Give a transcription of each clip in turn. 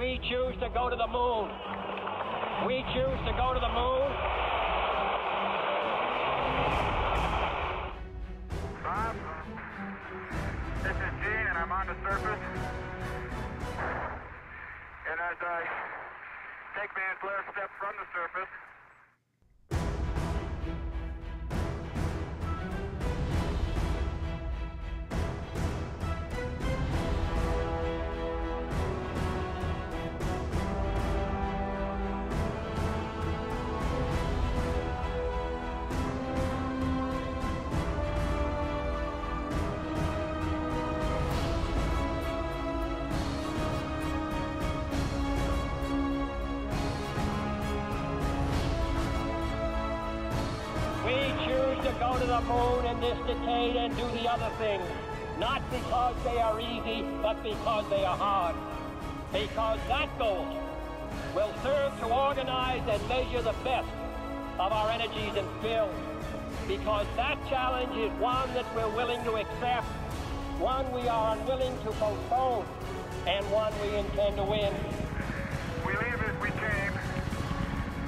We choose to go to the moon. We choose to go to the moon. Bob, this is Gene, and I'm on the surface. And as I take man's last step from the surface, go to the moon in this decade and do the other things, not because they are easy, but because they are hard. Because that goal will serve to organize and measure the best of our energies and skills. Because that challenge is one that we're willing to accept, one we are unwilling to postpone, and one we intend to win. we leave as we came,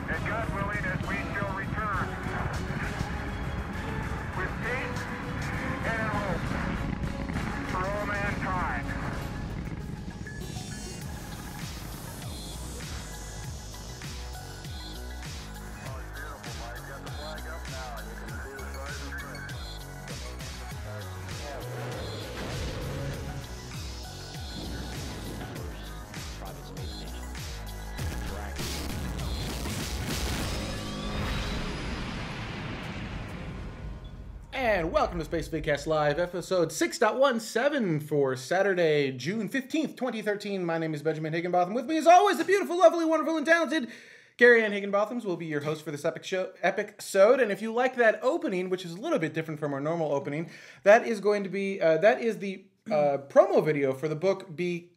and God willing, as we shall return. With peace and hope for all mankind. Oh, it's beautiful, Mike. Got the flag up now. You can see the stars and stripes. Private space station. And welcome to Spacevidcast Live, episode 6.17 for Saturday, June 15th, 2013. My name is Benjamin Higginbotham. With me, as always, the beautiful, lovely, wonderful, and talented Gary Ann Higginbothams will be your host for this episode. And if you like that opening, which is a little bit different from our normal opening, that is going to be, that is the promo video for the book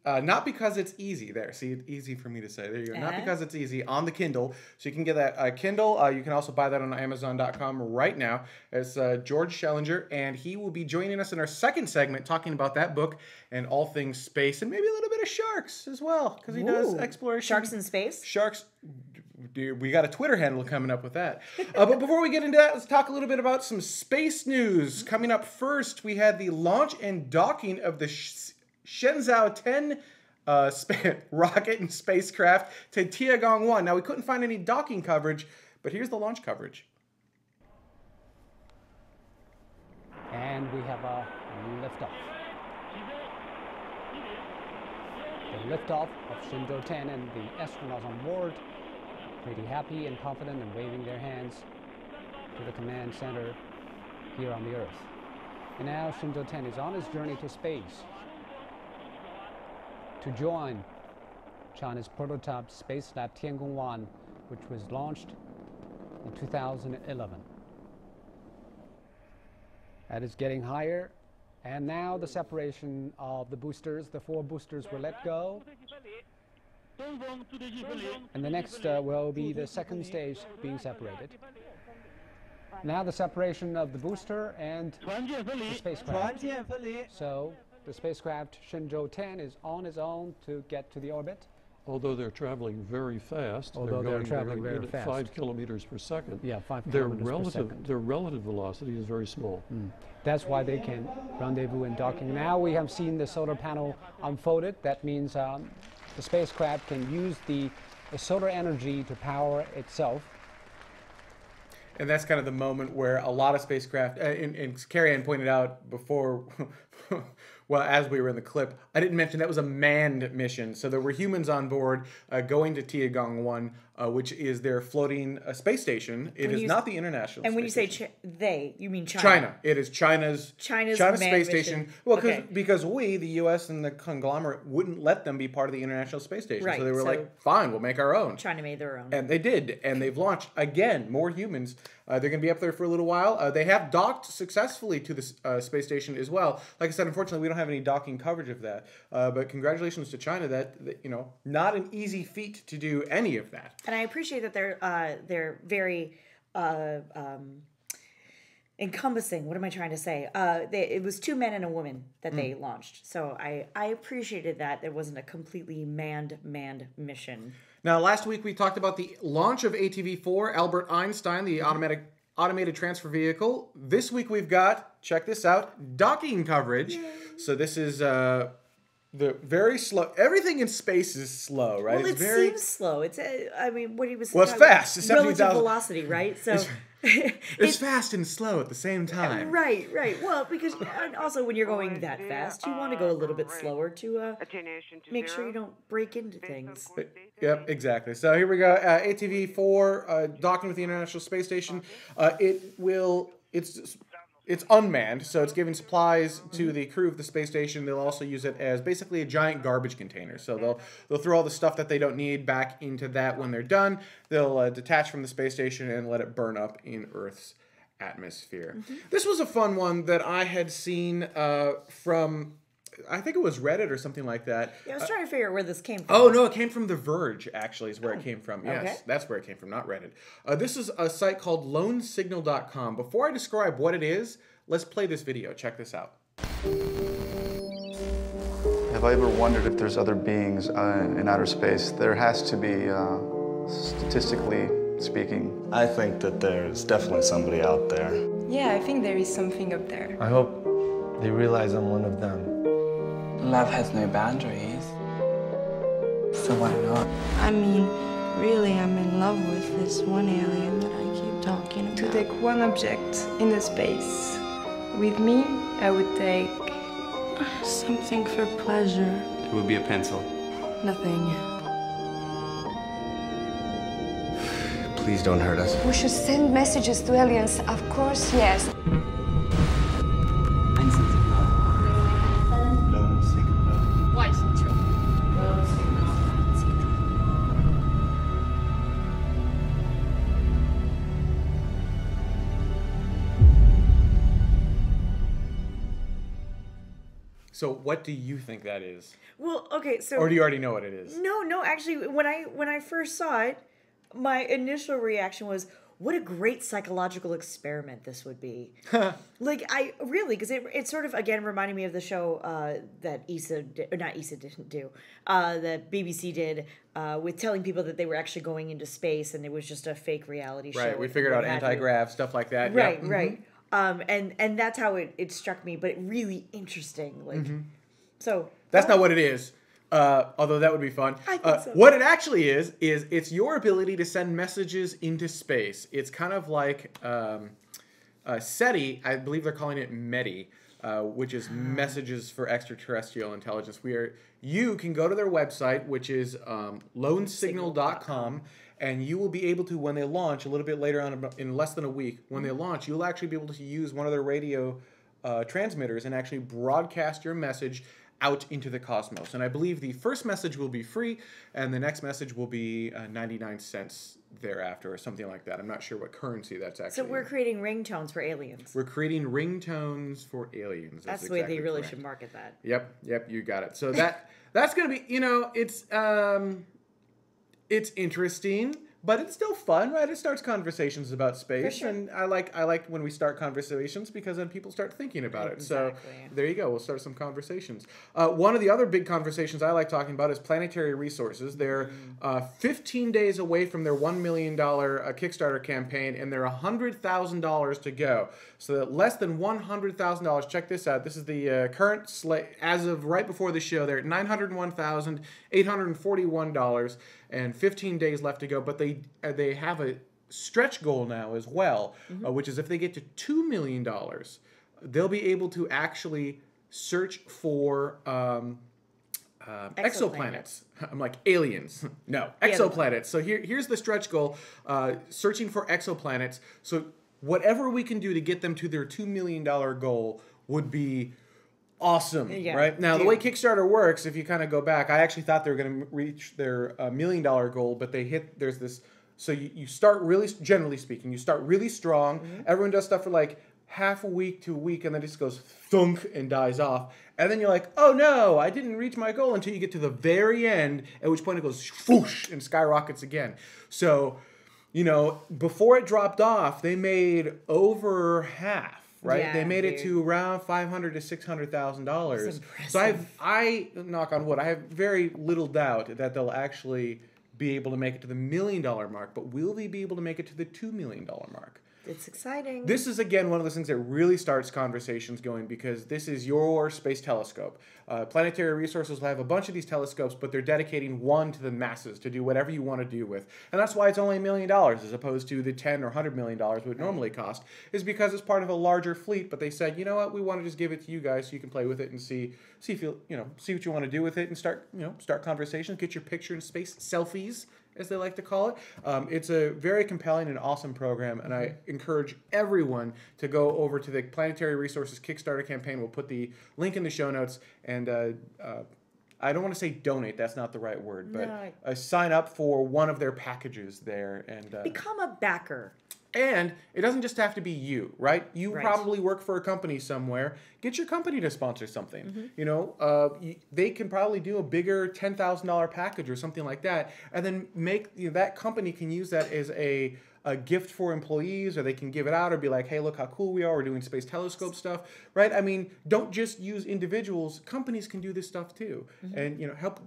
Not Because It's Easy. There, see, it's easy for me to say. There you go. Not Because It's Easy on the Kindle. So you can get that Kindle. You can also buy that on Amazon.com right now. It's George Schellenger, and he will be joining us in our second segment talking about that book and all things space, and maybe a little bit of sharks as well, because he does exploration. Sharks in space? Sharks. Dude, we got a Twitter handle coming up with that. But before we get into that, let's talk a little bit about some space news. Coming up first, we had the launch and docking of the Shenzhou 10 rocket and spacecraft to Tiangong 1. Now, we couldn't find any docking coverage, but here's the launch coverage. And we have a liftoff. The liftoff of Shenzhou 10 and the astronauts on board pretty happy and confident and waving their hands to the command center here on the Earth. And now Shenzhou 10 is on its journey to space to join China's prototype space lab Tiangong 1, which was launched in 2011. That is getting higher, and now the separation of the boosters, the 4 boosters were let go. And the next will be the second stage being separated. Now the separation of the booster and the spacecraft. So the spacecraft Shenzhou 10 is on its own to get to the orbit. Although they're traveling very fast, Although they're traveling very at fast. 5 kilometers per second. Yeah, 5 their kilometers per second. Their relative velocity is very small. That's why they can rendezvous and docking. Now we have seen the solar panel unfolded. That means the spacecraft can use the solar energy to power itself. And that's kind of the moment where a lot of spacecraft, and Carrie Ann pointed out before, well, as we were in the clip, I didn't mention that was a manned mission. So there were humans on board going to Tiangong 1, which is their floating space station. It is not the International And when you say Station. they, you mean China? China. It is China's manned space station. mission. Well, Okay. because we, the U.S. and the conglomerate, wouldn't let them be part of the International Space Station. Right, So they were so- like, fine, we'll make our own. China made their own. And they did, and they've launched, again, more humans. They're going to be up there for a little while. They have docked successfully to the space station as well. Like I said, unfortunately, we don't have any docking coverage of that. But congratulations to China. That, you know, not an easy feat to do any of that. And I appreciate that they're very encompassing. What am I trying to say? It was 2 men and a woman that they launched. So I appreciated that there wasn't a completely manned mission. Now, last week we talked about the launch of ATV-4, Albert Einstein, the automated transfer vehicle. This week we've got, check this out, docking coverage. Yay. So this is the very slow. Everything in space is slow, right? Well, seems slow. It's what he was. Well, it's fast. It's relative velocity, right? So it's fast and slow at the same time. Right. Well, because and also when you're going that fast, you want to go a little bit slower to make sure you don't break into things. Yep, exactly. So here we go. ATV-4 docking with the International Space Station. It's unmanned, so it's giving supplies to the crew of the space station. They'll also use it as basically a giant garbage container. So they'll throw all the stuff that they don't need back into that when they're done. They'll detach from the space station and let it burn up in Earth's atmosphere. This was a fun one that I had seen from, I think it was Reddit or something like that. Yeah, I was trying to figure out where this came from. Oh, no, it came from The Verge, actually, is where it came from. Yes, okay. That's where it came from, not Reddit. This is a site called lonesignal.com. Before I describe what it is, let's play this video. Check this out. Have I ever wondered if there's other beings in outer space? There has to be, statistically speaking. I think that there's definitely somebody out there. Yeah, I think there is something up there. I hope they realize I'm one of them. Love has no boundaries, so why not? I mean, really, I'm in love with this one alien that I keep talking about. To take one object in the space with me, I would take... something for pleasure. It would be a pencil. Nothing. Please don't hurt us. We should send messages to aliens, of course, yes. So what do you think that is? Well, okay, so... Or do you already know what it is? No, actually, when I first saw it, my initial reaction was, what a great psychological experiment this would be. Because it sort of, again, reminded me of the show that that BBC did with telling people that they were actually going into space and it was just a fake reality show. Right, we figured out anti-grav, stuff like that. Right, yeah. right. And that's how it struck me, but really interesting. So that's not what it is. Although that would be fun. I think so. What it actually is it's your ability to send messages into space. It's kind of like SETI. I believe they're calling it METI, which is Messages for Extraterrestrial Intelligence. You can go to their website, which is lonesignal.com. And you will be able to, when they launch, a little bit later on, in less than a week, when they launch, you'll actually be able to use one of their radio transmitters and actually broadcast your message out into the cosmos. And I believe the first message will be free, and the next message will be 99 cents thereafter, or something like that. I'm not sure what currency that's actually. So we're creating ringtones for aliens. We're creating ringtones for aliens. That's the way they really should market that. Yep, you got it. So that's going to be, it's interesting, but it's still fun, right? It starts conversations about space, for sure. And I like when we start conversations because then people start thinking about it. So there you go. We'll start some conversations. One of the other big conversations I like talking about is Planetary Resources. They're 15 days away from their $1 million Kickstarter campaign, and they're $100,000 to go. So less than $100,000. Check this out. This is the current slate as of right before the show. They're at $901,841. And 15 days left to go, but they have a stretch goal now as well, which is if they get to $2 million, they'll be able to actually search for exoplanets. I'm like, aliens. No, exoplanets. So here's the stretch goal, searching for exoplanets. So whatever we can do to get them to their $2 million goal would be awesome, right? Now, the way Kickstarter works, if you kind of go back, I actually thought they were going to reach their $1 million goal, but there's this, so you start really, generally speaking, you start really strong. Everyone does stuff for like half a week to a week, and then it just goes thunk and dies off. And then you're like, oh no, I didn't reach my goal until you get to the very end, at which point it goes whoosh and skyrockets again. So you know, before it dropped off, they made over half, right? Yeah, they made it dude. to around $500,000 to $600,000. So I knock on wood, I have very little doubt that they'll actually be able to make it to the $1 million mark, but will they be able to make it to the $2 million mark? It's exciting. This is, again, one of those things that really starts conversations going, because this is your space telescope. Planetary Resources will have a bunch of these telescopes, but they're dedicating one to the masses to do whatever you want to do with. And that's why it's only $1 million as opposed to the $10 or $100 million it would normally cost, is because it's part of a larger fleet. But they said, you know what, we want to just give it to you guys so you can play with it and see if see what you want to do with it, and start conversations, get your picture in space, selfies, as they like to call it. It's a very compelling and awesome program, and I encourage everyone to go over to the Planetary Resources Kickstarter campaign. We'll put the link in the show notes, and I don't want to say donate, that's not the right word, but sign up for one of their packages there. And become a backer. And it doesn't just have to be you, right? You probably work for a company somewhere. Get your company to sponsor something. You know, they can probably do a bigger $10,000 package or something like that, and then make that company can use that as a gift for employees, or they can give it out or be like, hey, look how cool we are. We're doing space telescope stuff, right? I mean, don't just use individuals. Companies can do this stuff too, and help.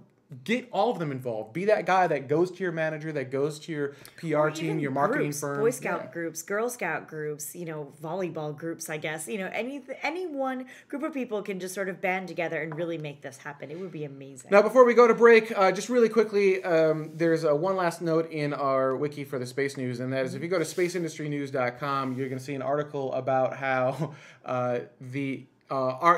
Get all of them involved. Be that guy that goes to your manager, that goes to your PR team, your marketing firm. Boy Scout groups, Girl Scout groups, volleyball groups, I guess. Any one group of people can just sort of band together and really make this happen. It would be amazing. Now, before we go to break, just really quickly, there's one last note in our wiki for the space news, and that is if you go to spaceindustrynews.com, you're going to see an article about how the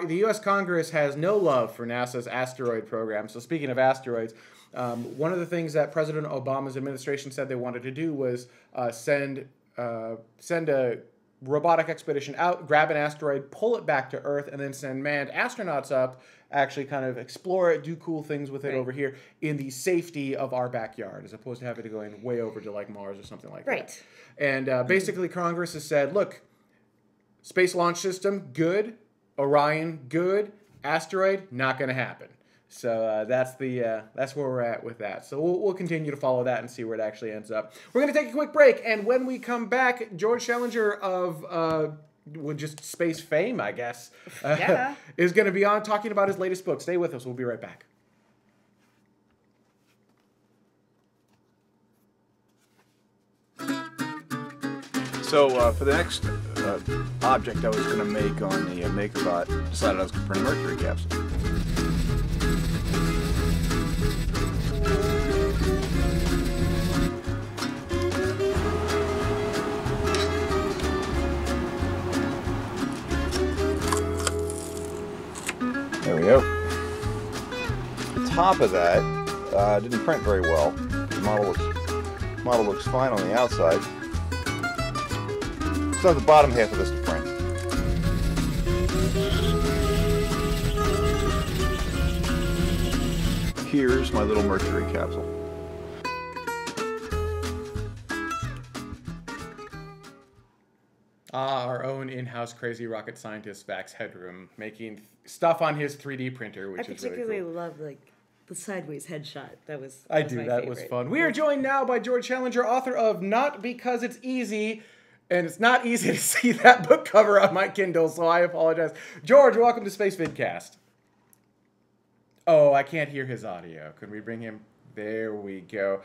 U.S. Congress has no love for NASA's asteroid program. So speaking of asteroids, one of the things that President Obama's administration said they wanted to do was send a robotic expedition out, grab an asteroid, pull it back to Earth, and then send manned astronauts up, actually kind of explore it, do cool things with it over here in the safety of our backyard, as opposed to having to go way over to like Mars or something like that. And basically Congress has said, look, Space Launch System, good. Orion, good. Asteroid, not going to happen. So that's where we're at with that. So we'll continue to follow that and see where it actually ends up. We're going to take a quick break, and when we come back, George Schellenger of just space fame, I guess, is going to be on talking about his latest book. Stay with us. We'll be right back. So for the next object I was going to make on the MakerBot, decided I was going to print a Mercury capsule. There we go. The top of that didn't print very well. The model looks fine on the outside. So the bottom half of this to print. Here's my little Mercury capsule. Our own in-house crazy rocket scientist Vax Headroom making stuff on his 3D printer, which is really cool. I particularly love the sideways headshot. That was that was fun. We are joined now by George Schellenger, author of Not Because It's Easy. And it's not easy to see that book cover on my Kindle, so I apologize. George, welcome to Spacevidcast. Oh, I can't hear his audio. Could we bring him? There we go.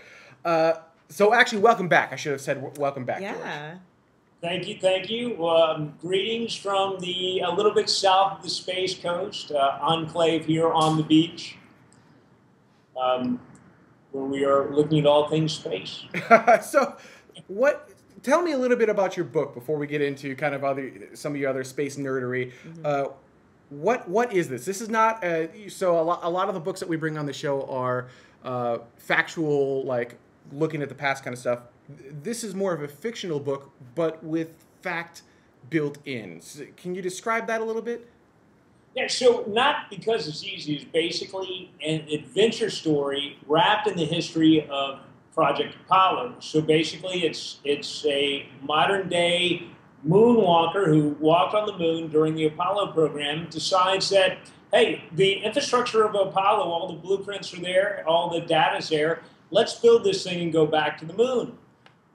So actually, welcome back. I should have said welcome back, George. Thank you. Greetings from a little bit south of the Space Coast, enclave here on the beach, where we are looking at all things space. So, tell me a little bit about your book before we get into kind of some of your other space nerdery. What is this? This is not so a lot of the books that we bring on the show are factual, like looking at the past kind of stuff. This is more of a fictional book, but with fact built in. So can you describe that a little bit? Yeah, so Not Because It's Easy is basically an adventure story wrapped in the history of Project Apollo. So basically it's a modern day moonwalker who walked on the moon during the Apollo program, decides that, hey, the infrastructure of Apollo, all the blueprints are there, all the data's there, let's build this thing and go back to the moon.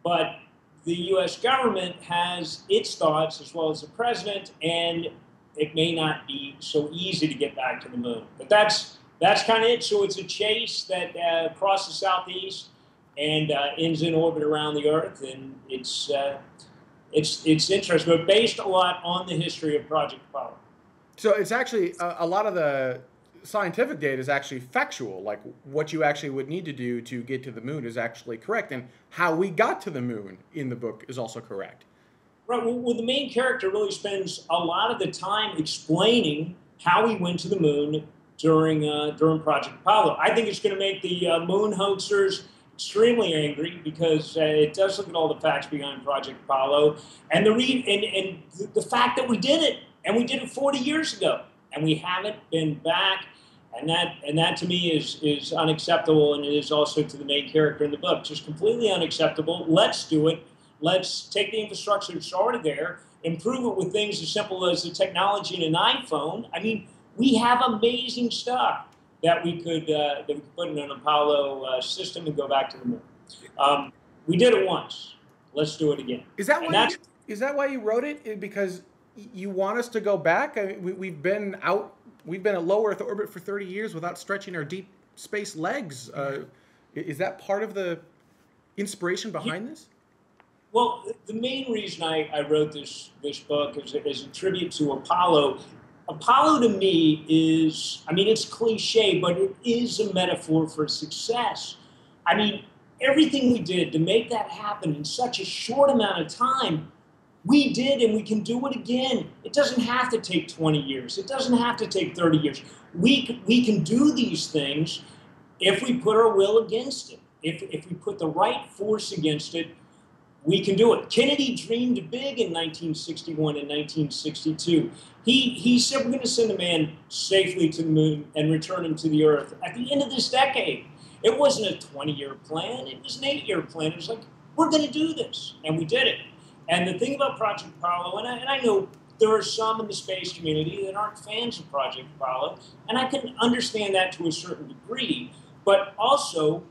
but the U.S. government has its thoughts as well as the president, and it may not be so easy to get back to the moon. But that's kind of it. So it's a chase that crosses southeast and ends in orbit around the Earth, and it's interesting, but based a lot on the history of Project Apollo. So it's actually a lot of the scientific data is actually factual, like what you actually would need to do to get to the moon is actually correct, and how we got to the moon in the book is also correct. Right. Well, the main character really spends a lot of the time explaining how he went to the moon during Project Apollo. I think it's going to make the moon hoaxers extremely angry because it does look at all the facts behind Project Apollo and the fact that we did it, and we did it 40 years ago, and we haven't been back. And that to me is unacceptable, and it is also to the main character in the book. Just completely unacceptable. Let's do it. Let's take the infrastructure that's already there, improve it with things as simple as the technology in an iPhone. I mean, we have amazing stuff that we could put in an Apollo system and go back to the moon. We did it once. Let's do it again. Is that why you wrote it? Because you want us to go back? I mean, we've been at low Earth orbit for 30 years without stretching our deep space legs. Is that part of the inspiration behind this? Well, the main reason I wrote this book is a tribute to Apollo. Apollo to me is, I mean, it's cliche, but it is a metaphor for success. I mean, everything we did to make that happen in such a short amount of time, we did, and we can do it again. It doesn't have to take 20 years. It doesn't have to take 30 years. We can do these things if we put our will against it. If we put the right force against it, we can do it. Kennedy dreamed big in 1961 and 1962. He said, we're going to send a man safely to the moon and return him to the Earth at the end of this decade. It wasn't a 20-year plan. It was an 8-year plan. It was like, we're going to do this. And we did it. And the thing about Project Apollo, and I know there are some in the space community that aren't fans of Project Apollo, and I can understand that to a certain degree, but also,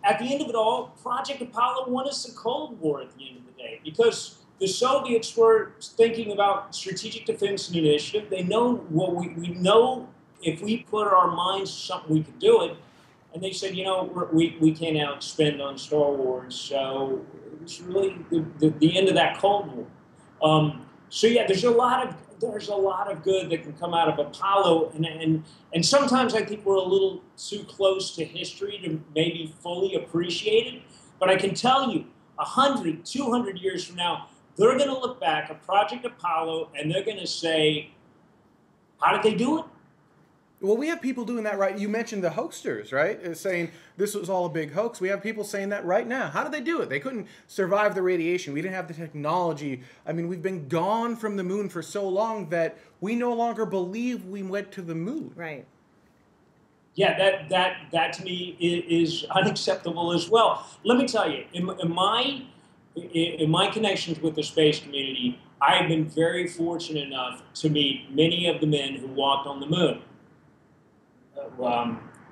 at the end of it all, Project Apollo won us the Cold War at the end of the day, because the Soviets were thinking about strategic defense and initiative. They know what we know if we put our minds to something, we could do it. And they said, you know, we can't outspend on Star Wars. So it was really the end of that Cold War. So yeah, there's a lot of good that can come out of Apollo, and sometimes I think we're a little too close to history to maybe fully appreciate it. But I can tell you, 100, 200 years from now, they're going to look back at Project Apollo and they're going to say, how did they do it? Well, we have people doing that, right? You mentioned the hoaxers, right? Saying this was all a big hoax. We have people saying that right now. How did they do it? They couldn't survive the radiation. We didn't have the technology. I mean, we've been gone from the moon for so long that we no longer believe we went to the moon. Right. Yeah, that to me is unacceptable as well. Let me tell you, in my connections with the space community, I have been very fortunate enough to meet many of the men who walked on the moon.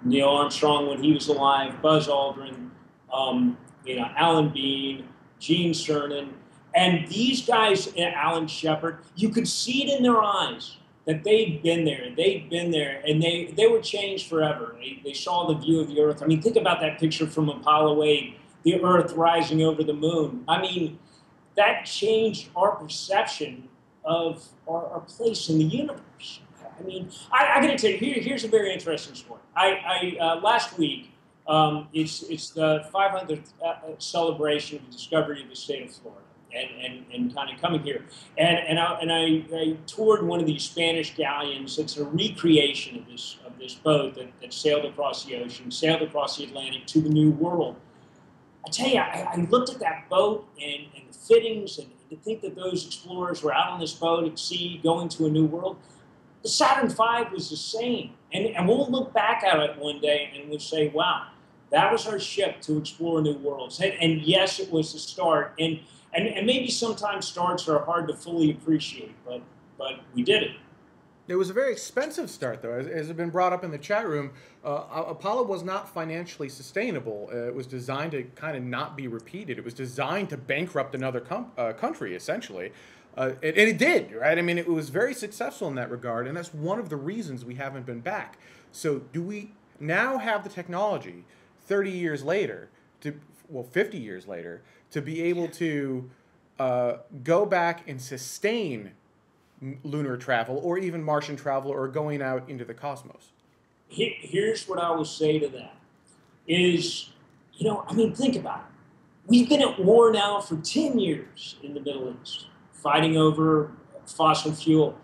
Neil Armstrong when he was alive, Buzz Aldrin, Alan Bean, Gene Cernan, and these guys, Alan Shepard, you could see it in their eyes that they'd been there, and they were changed forever. They saw the view of the Earth. I mean, think about that picture from Apollo 8, the Earth rising over the moon. I mean, that changed our perception of our place in the universe. I mean, I got to tell you, here's a very interesting story. Last week, it's the 500th celebration of the discovery of the state of Florida, and kind of coming here, and I toured one of these Spanish galleons. It's a recreation of this boat that sailed across the ocean, sailed across the Atlantic to the New World. I tell you, I looked at that boat and the fittings, and to think that those explorers were out on this boat at sea, going to a new world. The Saturn V was the same, and we'll look back at it one day and we'll say, wow, that was our ship to explore new worlds. And yes, it was the start, and maybe sometimes starts are hard to fully appreciate, but we did it. It was a very expensive start, though. As has been brought up in the chat room, Apollo was not financially sustainable. It was designed to kind of not be repeated. It was designed to bankrupt another country, essentially. And it did, right? I mean, it was very successful in that regard, and that's one of the reasons we haven't been back. So do we now have the technology 30 years later, 50 years later, to be able to go back and sustain lunar travel or even Martian travel or going out into the cosmos? Here's what I will say to that is, think about it. We've been at war now for 10 years in the Middle East, fighting over fossil fuel.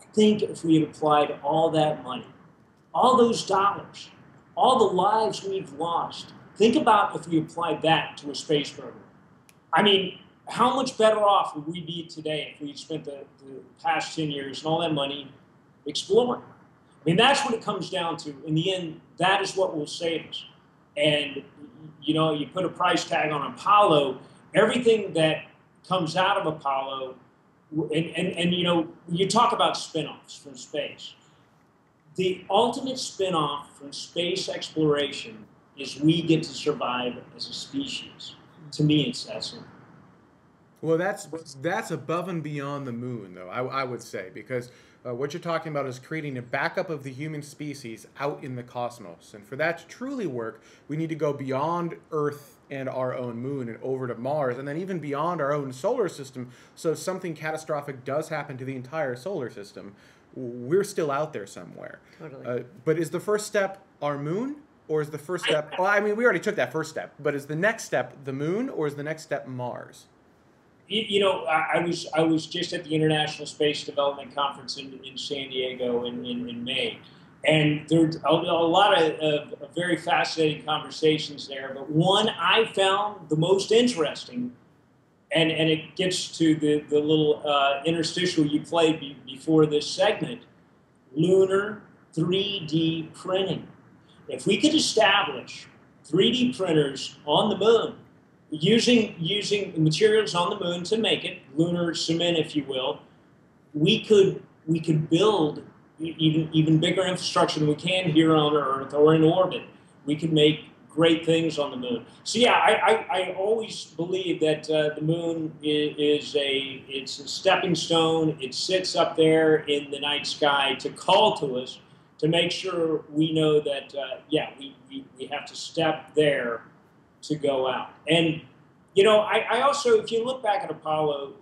I think if we had applied all that money, all those dollars, all the lives we've lost, think about if we applied that to a space program. I mean, how much better off would we be today if we spent the past 10 years and all that money exploring? I mean, that's what it comes down to. In the end, that is what will save us. And, you put a price tag on Apollo, everything that comes out of Apollo, and you talk about spinoffs from space. The ultimate spinoff from space exploration is we get to survive as a species. To me, it's that simple. Well, that's above and beyond the moon, though, I would say, because what you're talking about is creating a backup of the human species out in the cosmos. And for that to truly work, we need to go beyond Earth and our own moon and over to Mars, and then even beyond our own solar system. So if something catastrophic does happen to the entire solar system, we're still out there somewhere. Totally. But is the first step our moon? Or is the first step, well, I mean, we already took that first step, but is the next step the moon, or is the next step Mars? I was just at the International Space Development Conference in San Diego in May, and there's a lot of very fascinating conversations there. But one I found the most interesting, and it gets to the little interstitial you played before this segment, lunar 3D printing. If we could establish 3D printers on the moon, using materials on the moon to make it, lunar cement, if you will, we could build even bigger infrastructure than we can here on Earth or in orbit. We could make great things on the moon. So yeah, I always believe that the moon is a stepping stone. It sits up there in the night sky to call to us, to make sure we know that, we have to step there to go out. And, I also, if you look back at Apollo,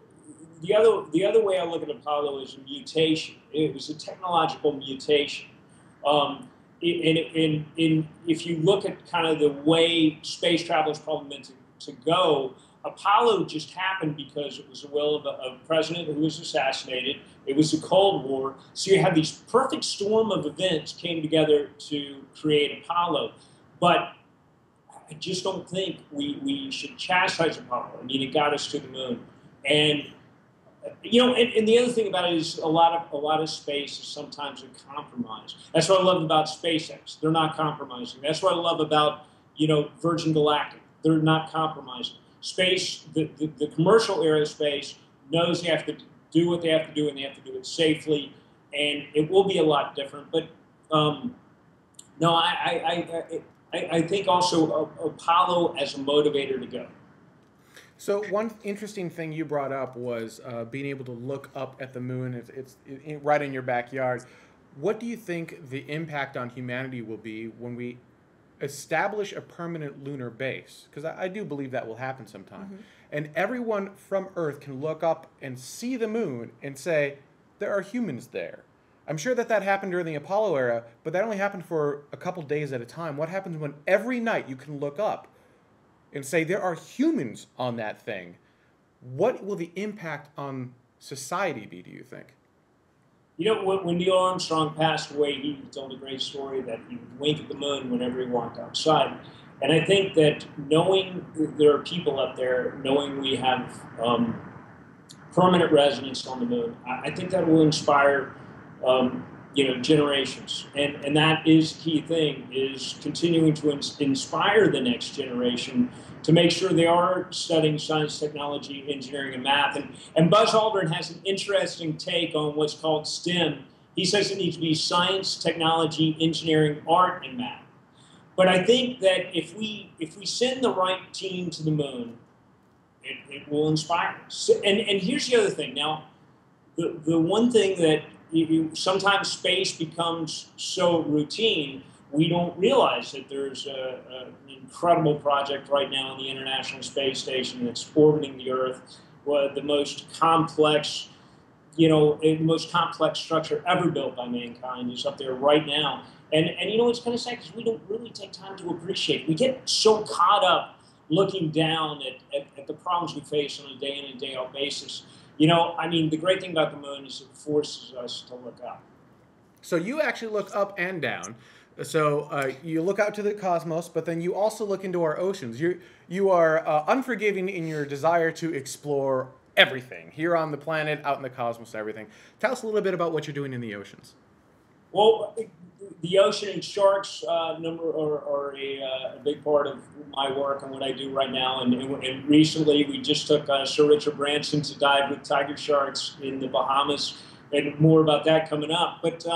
the other way I look at Apollo is a mutation. It was a technological mutation. If you look at kind of the way space travel is probably meant to go, Apollo just happened because it was the will of a president who was assassinated. It was the Cold War. So you had these perfect storm of events came together to create Apollo. But I just don't think we should chastise Apollo. I mean, it got us to the moon. And, and the other thing about it is a lot of space is sometimes a compromise. That's what I love about SpaceX. They're not compromising. That's what I love about, Virgin Galactic. They're not compromising. Space, the commercial aerospace knows they have to do what they have to do, and they have to do it safely, and it will be a lot different. But no, I think also Apollo as a motivator to go. So one interesting thing you brought up was being able to look up at the moon. It's right in your backyard. What do you think the impact on humanity will be when we establish a permanent lunar base? Because I do believe that will happen sometime. Mm-hmm. And everyone from Earth can look up and see the moon and say, there are humans there. I'm sure that happened during the Apollo era, but that only happened for a couple days at a time. What happens when every night you can look up and say there are humans on that thing? What will the impact on society be, do you think? When Neil Armstrong passed away, he told a great story that he would wink at the moon whenever he walked outside. And I think that knowing there are people up there, knowing we have permanent residence on the moon, I think that will inspire generations. And that is the key thing, is continuing to inspire the next generation to make sure they are studying science, technology, engineering, and math. And Buzz Aldrin has an interesting take on what's called STEM. He says it needs to be science, technology, engineering, art, and math. But I think that if we send the right team to the moon, it will inspire us. And here's the other thing. Now, the one thing that sometimes space becomes so routine, we don't realize that there's an incredible project right now on the International Space Station that's orbiting the Earth, the most complex, most complex structure ever built by mankind is up there right now. And it's kind of sad because we don't really take time to appreciate it. We get so caught up looking down at the problems we face on a day in and day out basis. The great thing about the moon is it forces us to look up. So you actually look up and down. So you look out to the cosmos, but then you also look into our oceans. You are unforgiving in your desire to explore everything here on the planet, out in the cosmos, everything. Tell us a little bit about what you're doing in the oceans. Well, the ocean and sharks are a big part of my work and what I do right now. And recently, we just took Sir Richard Branson to dive with tiger sharks in the Bahamas, and more about that coming up. But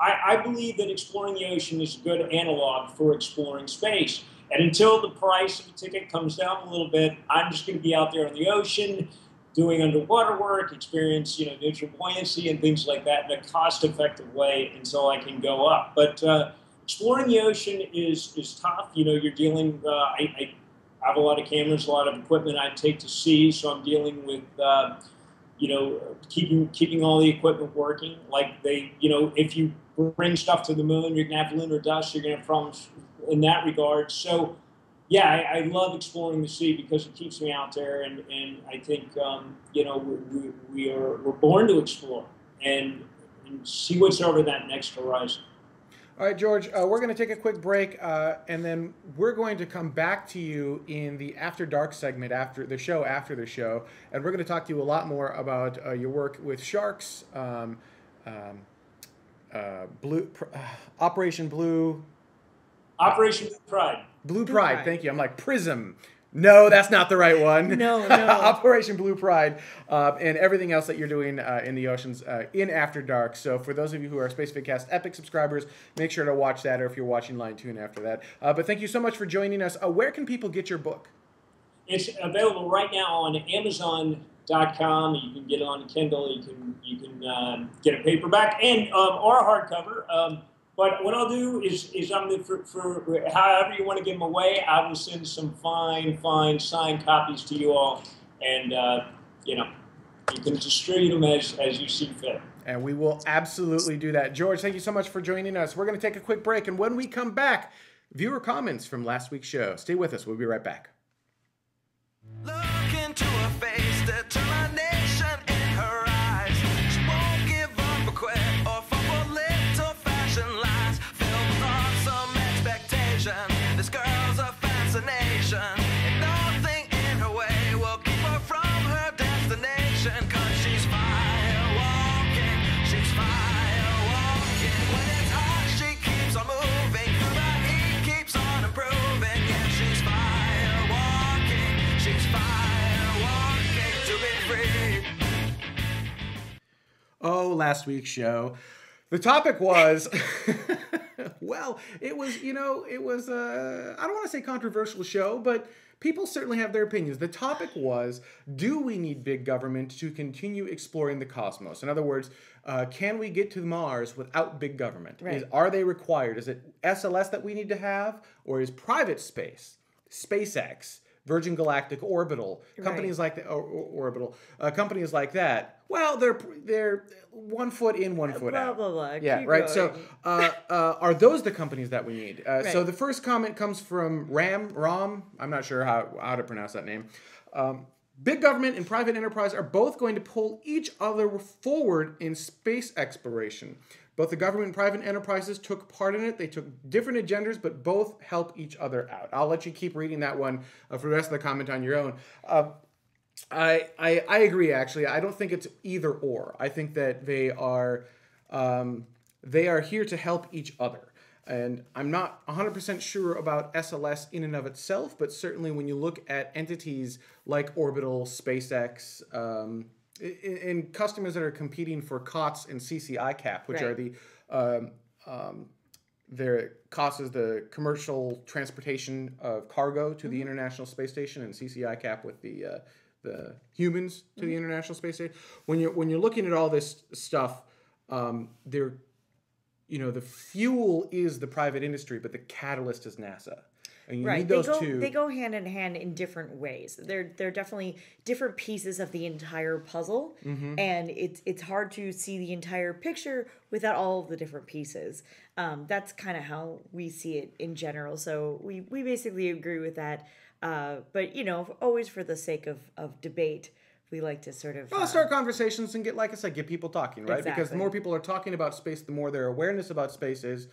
I believe that exploring the ocean is a good analog for exploring space. And until the price of the ticket comes down a little bit, I'm just going to be out there in the ocean, doing underwater work, experience neutral buoyancy and things like that in a cost-effective way until I can go up. But exploring the ocean is tough. You're dealing. I have a lot of cameras, a lot of equipment I take to sea, so I'm dealing with keeping all the equipment working. Like if you bring stuff to the moon, you're gonna have lunar dust. You're gonna have problems in that regard. So. Yeah, I love exploring the sea because it keeps me out there, and I think we're born to explore and see what's over that next horizon. All right, George, we're going to take a quick break, and then we're going to come back to you in the After Dark segment after the show, and we're going to talk to you a lot more about your work with sharks, Operation Blue Pride. Blue Pride, thank you. I'm like, Prism. No, that's not the right one. No. Operation Blue Pride, and everything else that you're doing in the oceans in After Dark. So for those of you who are Spacevidcast Epic subscribers, make sure to watch that, or if you're watching Line Tune after that. But thank you so much for joining us. Where can people get your book? It's available right now on Amazon.com. You can get it on Kindle. You can get a paperback and or a hardcover. But what I'll do is I'm for however you want to give them away, I will send some fine signed copies to you all, and you can distribute them as you see fit. And we will absolutely do that. George, thank you so much for joining us. We're going to take a quick break, and when we come back, viewer comments from last week's show. Stay with us. We'll be right back. Look into her face, determination in her eyes. She won't give up or quit or fumble little fashion lines. Filled with awesome expectation, this girl's a fascination. And nothing in her way will keep her from her destination. Cause she's fire walking, she's fire walking. When it's hot, she keeps on moving. Through the heat, keeps on improving. Yeah, she's fire walking, she's fire walking to be free. Oh, last week's show. The topic was, well, it was I don't want to say controversial show, but people certainly have their opinions. The topic was, do we need big government to continue exploring the cosmos? In other words, can we get to Mars without big government? Right. Are they required? Is it SLS that we need to have? Or is private space, SpaceX, Virgin Galactic, Orbital, companies like companies like that? Well, they're 1 foot in, 1 foot out. Blah, blah. Yeah, Keep right. going. So, are those the companies that we need? So the first comment comes from Ram. I'm not sure how to pronounce that name. Big government and private enterprise are both going to pull each other forward in space exploration. Both the government and private enterprises took part in it. They took different agendas, but both help each other out. I'll let you keep reading that one for the rest of the comment on your own. I agree, actually. I don't think it's either or. I think that they are here to help each other. And I'm not 100% sure about SLS in and of itself, but certainly when you look at entities like Orbital, SpaceX, in customers that are competing for COTS and CCI cap, which are the their COTS is the commercial transportation of cargo to the International Space Station, and CCI cap with the humans to the International Space Station. When you're looking at all this stuff, the fuel is the private industry, but the catalyst is NASA. And you need those two. They go hand in hand in different ways. They're definitely different pieces of the entire puzzle, and it's hard to see the entire picture without all of the different pieces. That's kind of how we see it in general. So we basically agree with that. But always for the sake of debate, we like to sort of start conversations and get people talking, right? Exactly. Because the more people are talking about space, the more their awareness about space is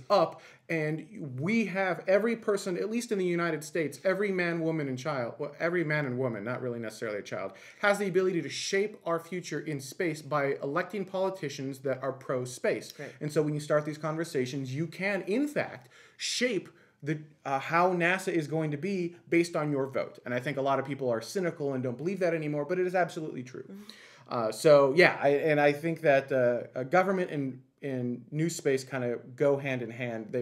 up. And we have every person, at least in the United States, every man, woman, and child, well, every man and woman, not really necessarily a child, has the ability to shape our future in space by electing politicians that are pro-space. Right. And so when you start these conversations, you can, in fact, shape how NASA is going to be based on your vote. And I think a lot of people are cynical and don't believe that anymore, but it is absolutely true. I think that government and new space kind of go hand in hand.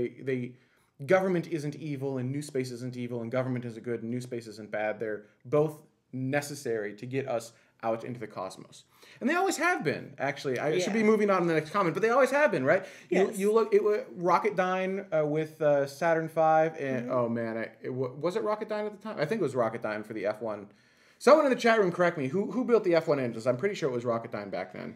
Government isn't evil and new space isn't evil, and government isn't good and new space isn't bad. They're both necessary to get us out into the cosmos. And they always have been, actually. I should be moving on to the next comment, but they always have been, right? Yes. You look, Rocketdyne with Saturn V, and oh man, was it Rocketdyne at the time? I think it was Rocketdyne for the F1. Someone in the chat room correct me. Who built the F1 engines? I'm pretty sure it was Rocketdyne back then.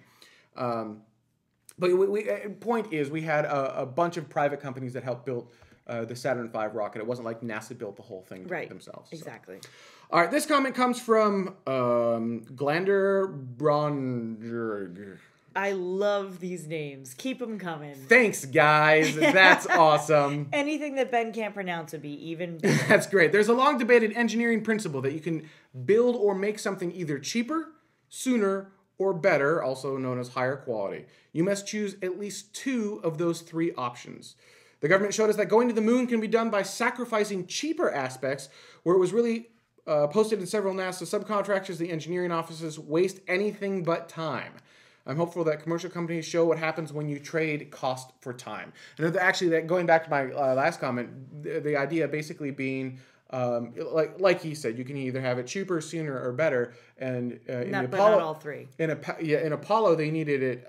But point is, we had a bunch of private companies that helped build the Saturn V rocket. It wasn't like NASA built the whole thing themselves. Exactly. So. All right, this comment comes from Glander Bronjerg. I love these names. Keep them coming. Thanks, guys. That's awesome. Anything that Ben can't pronounce would be even better. That's great. There's a long debated engineering principle that you can build or make something either cheaper, sooner, or better, also known as higher quality. You must choose at least two of those three options. The government showed us that going to the moon can be done by sacrificing cheaper aspects, where it was really posted in several NASA subcontractors. The engineering offices waste anything but time. I'm hopeful that commercial companies show what happens when you trade cost for time. And actually, that going back to my last comment, the idea basically being, like he said, you can either have it cheaper, sooner, or better. And in not all three. In Apollo, they needed it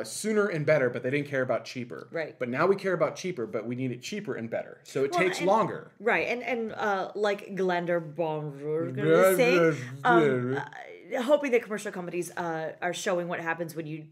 sooner and better, but they didn't care about cheaper. Right. But now we care about cheaper, but we need it cheaper and better. So it takes longer. Right. And like Glander Bonjour is going to say, hoping that commercial companies are showing what happens when you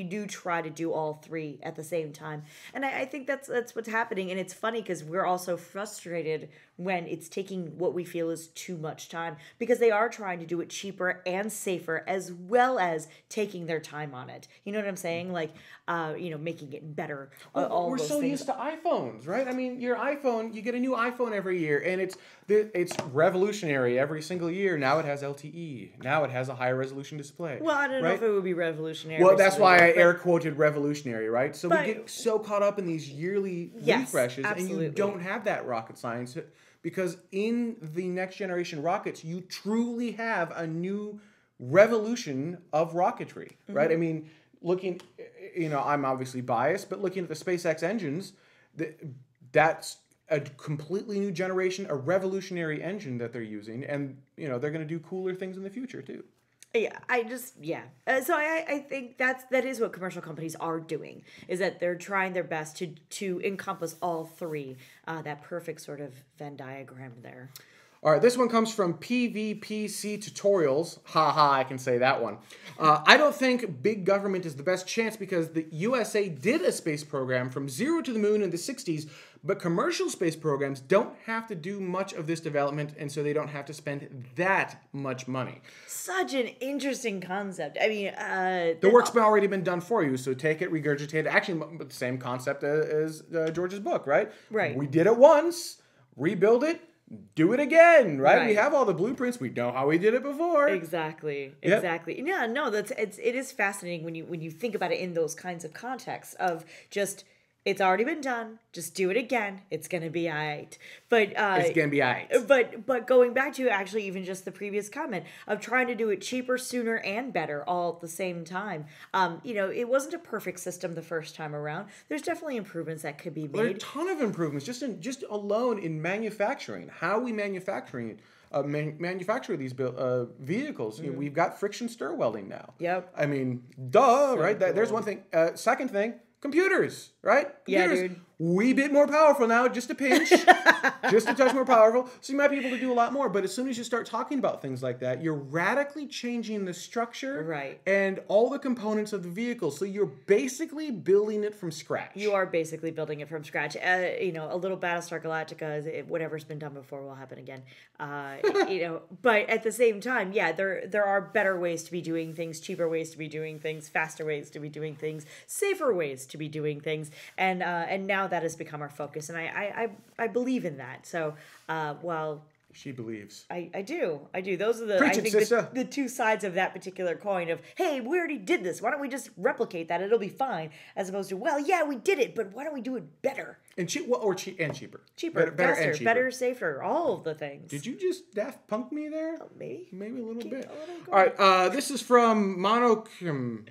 do try to do all three at the same time. And I think that's what's happening. And it's funny because we're also frustrated when it's taking what we feel is too much time, because they are trying to do it cheaper and safer, as well as taking their time on it. You know what I'm saying? Like, making it better. We're so used to iPhones, right? I mean, your iPhone, you get a new iPhone every year, and it's revolutionary every single year. Now it has LTE. Now it has a higher resolution display. Well, I don't know if it would be revolutionary. Well, that's why I air quoted revolutionary, right? So we get so caught up in these yearly refreshes, absolutely. And you don't have that rocket science, because in the next generation rockets, you truly have a new revolution of rocketry, right? I mean, looking, I'm obviously biased, but looking at the SpaceX engines, that's a completely new generation, a revolutionary engine that they're using, and they're going to do cooler things in the future too. So I think that is what commercial companies are doing, is that they're trying their best to encompass all three, that perfect sort of Venn diagram there. All right, this one comes from PVPC Tutorials. Ha, I can say that one. I don't think big government is the best chance, because the USA did a space program from zero to the moon in the 60s, but commercial space programs don't have to do much of this development, and so they don't have to spend that much money. Such an interesting concept. I mean, the work's already been done for you, so take it, regurgitate it. Actually, the same concept as George's book, right? Right. We did it once, rebuild it, do it again, right? We have all the blueprints. We know how we did it before. Exactly. Yep. Yeah, no, it is fascinating when you think about it in those kinds of contexts of just It's already been done. Just do it again. It's gonna be alright. But it's gonna be alright. But going back to actually even just the previous comment of trying to do it cheaper, sooner, and better all at the same time. It wasn't a perfect system the first time around. There's definitely improvements that could be made. There are a ton of improvements just alone in manufacturing. How we manufacture these vehicles. We've got friction stir welding now. Yep. I mean, duh, right? There's one thing. Second thing. Computers, right? Computers, yeah, dude. Wee bit more powerful now, just a pinch, just a touch more powerful. So you might be able to do a lot more. But as soon as you start talking about things like that, you're radically changing the structure and all the components of the vehicle. So you're basically building it from scratch. You are basically building it from scratch. A little Battlestar Galactica, whatever's been done before will happen again. But at the same time, yeah, there are better ways to be doing things, cheaper ways to be doing things, faster ways to be doing things, safer ways to be doing things, and now that has become our focus, and I believe in that. So while she believes, I do. Those are Preach the two sides of that particular coin. Of hey, we already did this. Why don't we just replicate that? It'll be fine. As opposed to well, yeah, we did it, but why don't we do it better and cheaper? Cheaper, better faster, and cheaper. better, safer, all of the things. Did you just Daft Punk me there? Oh, maybe a little bit. All right, this is from Monocum.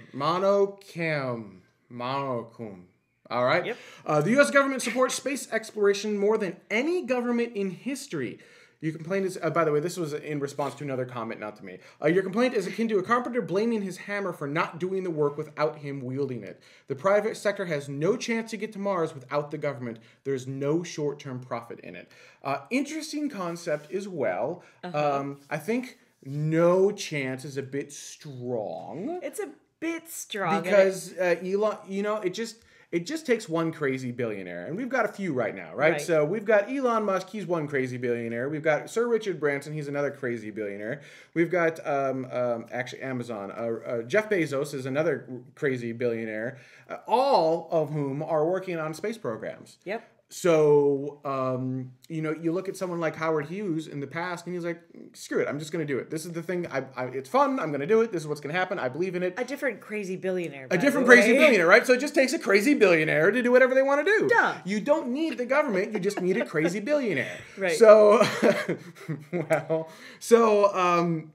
All right. Yep. The U.S. government supports space exploration more than any government in history. Your complaint is, by the way, this was in response to another comment, not to me. Your complaint is akin to a carpenter blaming his hammer for not doing the work without him wielding it. The private sector has no chance to get to Mars without the government. There's no short-term profit in it. Interesting concept as well. I think no chance is a bit strong. It's a bit strong. Because Elon, it just takes one crazy billionaire. And we've got a few right now, right? So we've got Elon Musk, he's one crazy billionaire. We've got Sir Richard Branson, he's another crazy billionaire. We've got, actually Amazon. Jeff Bezos is another crazy billionaire. All of whom are working on space programs. Yep. So, you look at someone like Howard Hughes in the past, and he's like, screw it, I'm just going to do it. This is the thing, it's fun, I'm going to do it, this is what's going to happen, I believe in it. A different crazy billionaire. A different crazy billionaire, right? So it just takes a crazy billionaire to do whatever they want to do. Duh. You don't need the government, you just need a crazy billionaire. Right. So,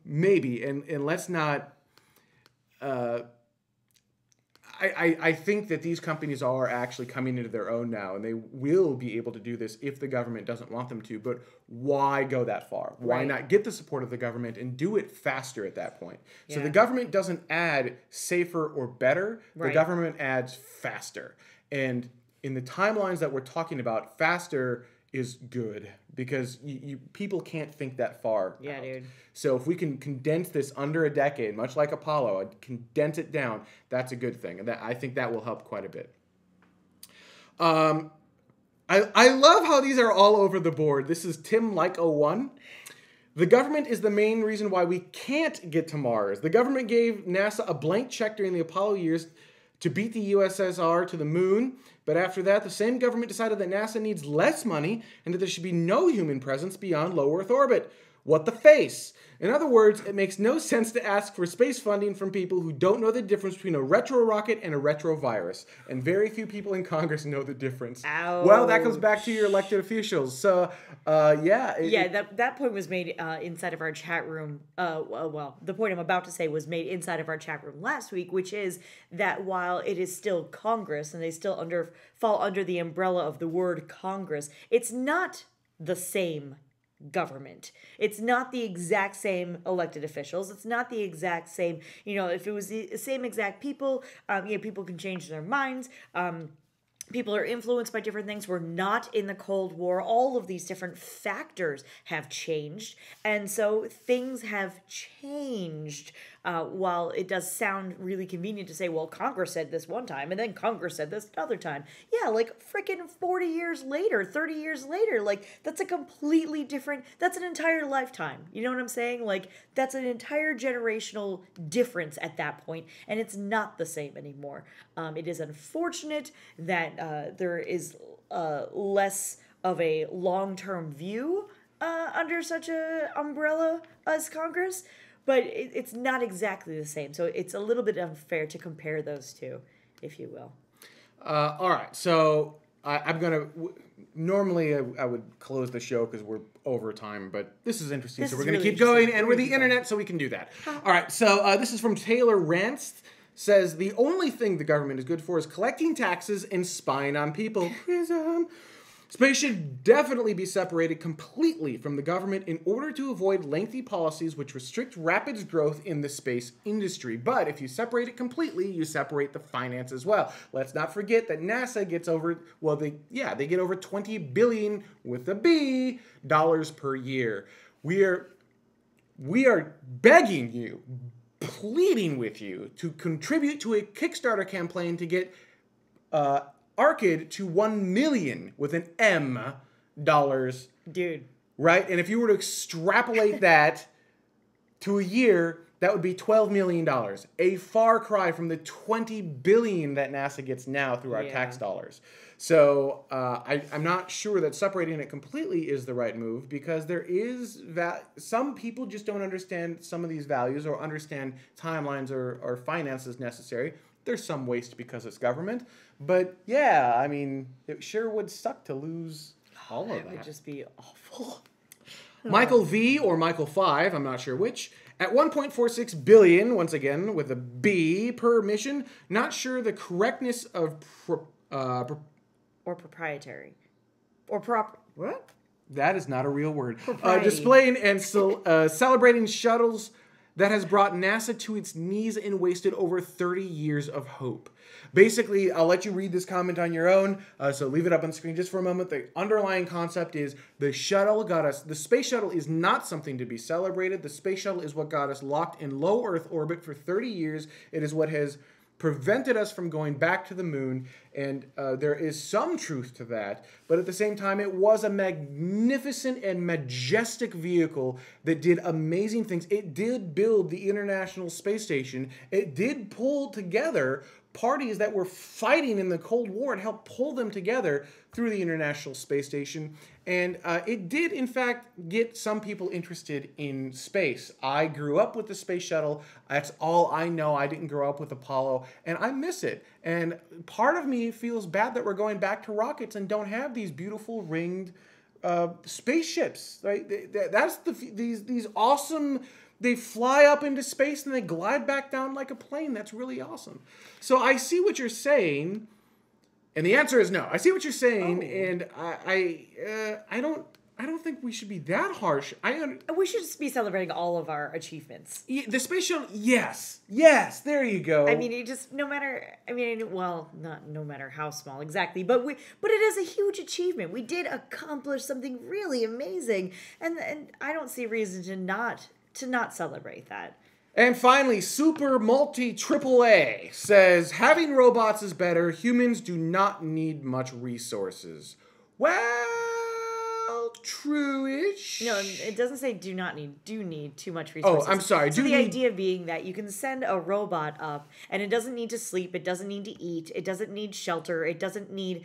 maybe, and let's not... I think that these companies are actually coming into their own now, and they will be able to do this if the government doesn't want them to. But why go that far? Why not get the support of the government and do it faster at that point? Yeah. So the government doesn't add safer or better. The government adds faster. And in the timelines that we're talking about, faster is good because people can't think that far. Yeah, out. Dude. So if we can condense this under a decade, much like Apollo, condense it down, that's a good thing. And I think that will help quite a bit. I love how these are all over the board. This is Tim Like 01. The government is the main reason why we can't get to Mars. The government gave NASA a blank check during the Apollo years to beat the USSR to the moon, but after that, the same government decided that NASA needs less money and that there should be no human presence beyond low Earth orbit. What the face? In other words, it makes no sense to ask for space funding from people who don't know the difference between a retro rocket and a retrovirus. And very few people in Congress know the difference. Ow. Well, that comes back to your elected officials. So, that point was made inside of our chat room. The point I'm about to say was made inside of our chat room last week, which is that while it is still Congress and they still fall under the umbrella of the word Congress, it's not the same government. It's not the exact same elected officials. It's not the exact same, if it was the same exact people, people can change their minds. People are influenced by different things. We're not in the Cold War. All of these different factors have changed. And so things have changed. While it does sound really convenient to say, well, Congress said this one time, and then Congress said this another time. Yeah, like freaking 40 years later, 30 years later, like that's a completely different, that's an entire lifetime. You know what I'm saying? Like that's an entire generational difference at that point, and it's not the same anymore. It is unfortunate that there is less of a long-term view under such a umbrella as Congress, but it's not exactly the same. So it's a little bit unfair to compare those two, if you will. All right, so I'm gonna. Normally, I would close the show because we're over time, but this is interesting, so we're going to keep going, and we're the internet, so we can do that. All right, so this is from Taylor Rance. Says, the only thing the government is good for is collecting taxes and spying on people. Space should definitely be separated completely from the government in order to avoid lengthy policies which restrict rapid growth in the space industry. But if you separate it completely, you separate the finance as well. Let's not forget that NASA gets over, well, they get over $20 billion with a B dollars per year. We are begging you, pleading with you to contribute to a Kickstarter campaign to get Arcade to $1 million with an M dollars. Dude. Right? And if you were to extrapolate that to a year, that would be $12 million. A far cry from the $20 billion that NASA gets now through our tax dollars. So I'm not sure that separating it completely is the right move, because there is some people just don't understand some of these values or understand timelines or finances necessary. There's some waste because it's government. But yeah, I mean, it sure would suck to lose all of that. It would just be awful. Michael V or Michael 5, I'm not sure which, at 1.46 billion, once again, with a B per mission. Not sure the correctness of or proprietary. Or what? That is not a real word. Displaying and celebrating shuttles that has brought NASA to its knees and wasted over 30 years of hope. Basically, I'll let you read this comment on your own, so leave it up on the screen just for a moment. The underlying concept is the shuttle got us. The space shuttle is not something to be celebrated. The space shuttle is what got us locked in low Earth orbit for 30 years. It is what has prevented us from going back to the moon, and there is some truth to that, but at the same time, it was a magnificent and majestic vehicle that did amazing things. It did build the International Space Station. It did pull together parties that were fighting in the Cold War and helped pull them together through the International Space Station. And it did, in fact, get some people interested in space. I grew up with the space shuttle. That's all I know. I didn't grow up with Apollo, and I miss it. And part of me feels bad that we're going back to rockets and don't have these beautiful ringed spaceships. Right? That's these awesome. They fly up into space and they glide back down like a plane. That's really awesome. So I see what you're saying, and the answer is no. I see what you're saying, and I don't think we should be that harsh. We should just be celebrating all of our achievements. The space shuttle, yes, there you go. I mean, not no matter how small exactly, but it is a huge achievement. We did accomplish something really amazing, and I don't see a reason to not celebrate that. And finally, Super Multi AAA says, having robots is better. Humans do not need much resources. Well, true-ish. No, it doesn't say do need too much resources. Oh, I'm sorry. So the idea being that you can send a robot up, and it doesn't need to sleep, it doesn't need to eat, it doesn't need shelter, it doesn't need,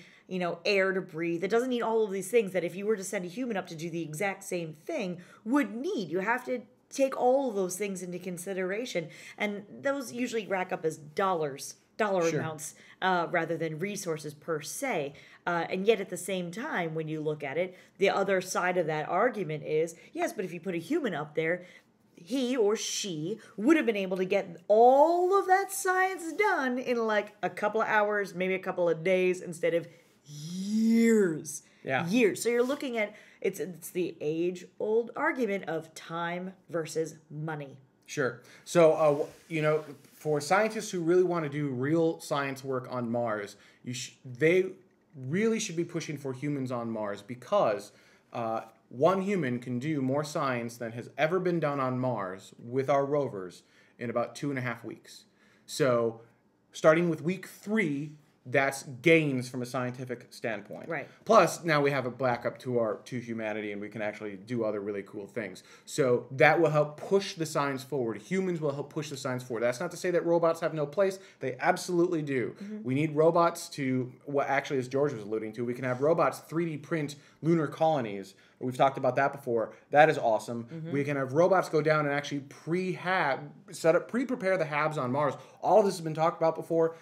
air to breathe. It doesn't need all of these things that if you were to send a human up to do the exact same thing would need. You have to take all of those things into consideration, and those usually rack up as dollar amounts rather than resources per se. And yet at the same time, when you look at it, the other side of that argument is, yes, but if you put a human up there, he or she would have been able to get all of that science done in like a couple of hours, maybe a couple of days, instead of years. Yeah. Years. So you're looking at, it's the age-old argument of time versus money. Sure. So, for scientists who really want to do real science work on Mars, they really should be pushing for humans on Mars, because one human can do more science than has ever been done on Mars with our rovers in about 2.5 weeks. So, starting with week 3, that's gains from a scientific standpoint. Right. Plus, now we have a backup to humanity, and we can actually do other really cool things. So that will help push the science forward. Humans will help push the science forward. That's not to say that robots have no place. They absolutely do. Mm-hmm. We need robots to, actually, as George was alluding to, we can have robots 3D print lunar colonies. We've talked about that before. That is awesome. Mm-hmm. We can have robots go down and actually pre-prepare the HABs on Mars. All of this has been talked about before.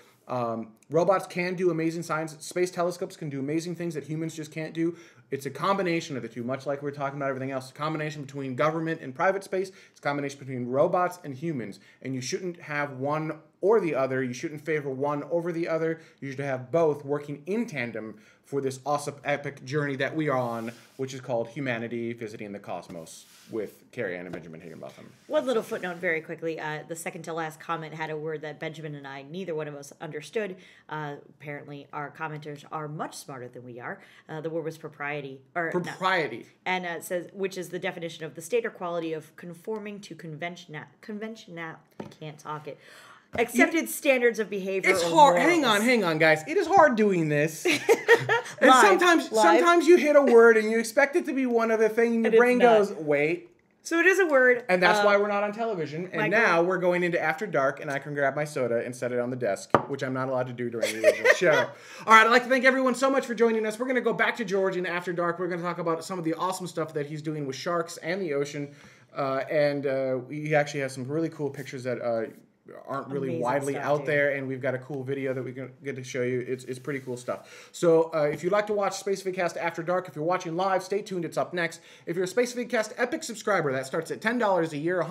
Robots can do amazing science. Space telescopes can do amazing things that humans just can't do. It's a combination of the two, much like we're talking about everything else. It's a combination between government and private space. It's a combination between robots and humans. And you shouldn't have one or the other. You shouldn't favor one over the other. You should have both working in tandem for this awesome, epic journey that we are on, which is called Humanity Visiting the Cosmos with Carrie Ann and Benjamin Higginbotham. One little footnote very quickly. The second to last comment had a word that Benjamin and I, neither one of us understood. Apparently, our commenters are much smarter than we are. The word was propriety. Propriety. No. And it says, which is the definition of the state or quality of conforming to conventional. I can't talk it. Accepted standards of behavior. It's hard. Morals. Hang on, guys. It is hard doing this. And Live. sometimes you hit a word and you expect it to be one other thing, and your brain goes, wait. So it is a word. And that's why we're not on television. And now we're going into After Dark, and I can grab my soda and set it on the desk, which I'm not allowed to do during the original show. All right, I'd like to thank everyone so much for joining us. We're going to go back to George in After Dark. We're going to talk about some of the awesome stuff that he's doing with sharks and the ocean. He actually has some really cool pictures that aren't really Amazing widely stuff, out dude. there, and we've got a cool video that we can get to show you. It's pretty cool stuff. So if you'd like to watch Spacevidcast After Dark, if you're watching live, stay tuned. It's up next. If you're a Spacevidcast Epic subscriber, that starts at $10 a year,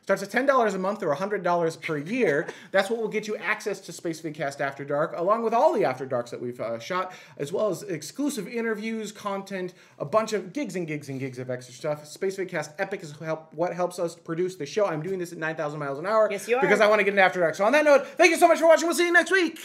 starts at $10 a month or $100 per year. That's what will get you access to Spacevidcast After Dark, along with all the After Darks that we've shot, as well as exclusive interviews, content, a bunch of gigs and gigs and gigs of extra stuff. Spacevidcast Epic is what helps us produce the show. I'm doing this at 9,000 miles an hour. Yes, you are. Because I want to get into After Dark. So on that note, thank you so much for watching. We'll see you next week.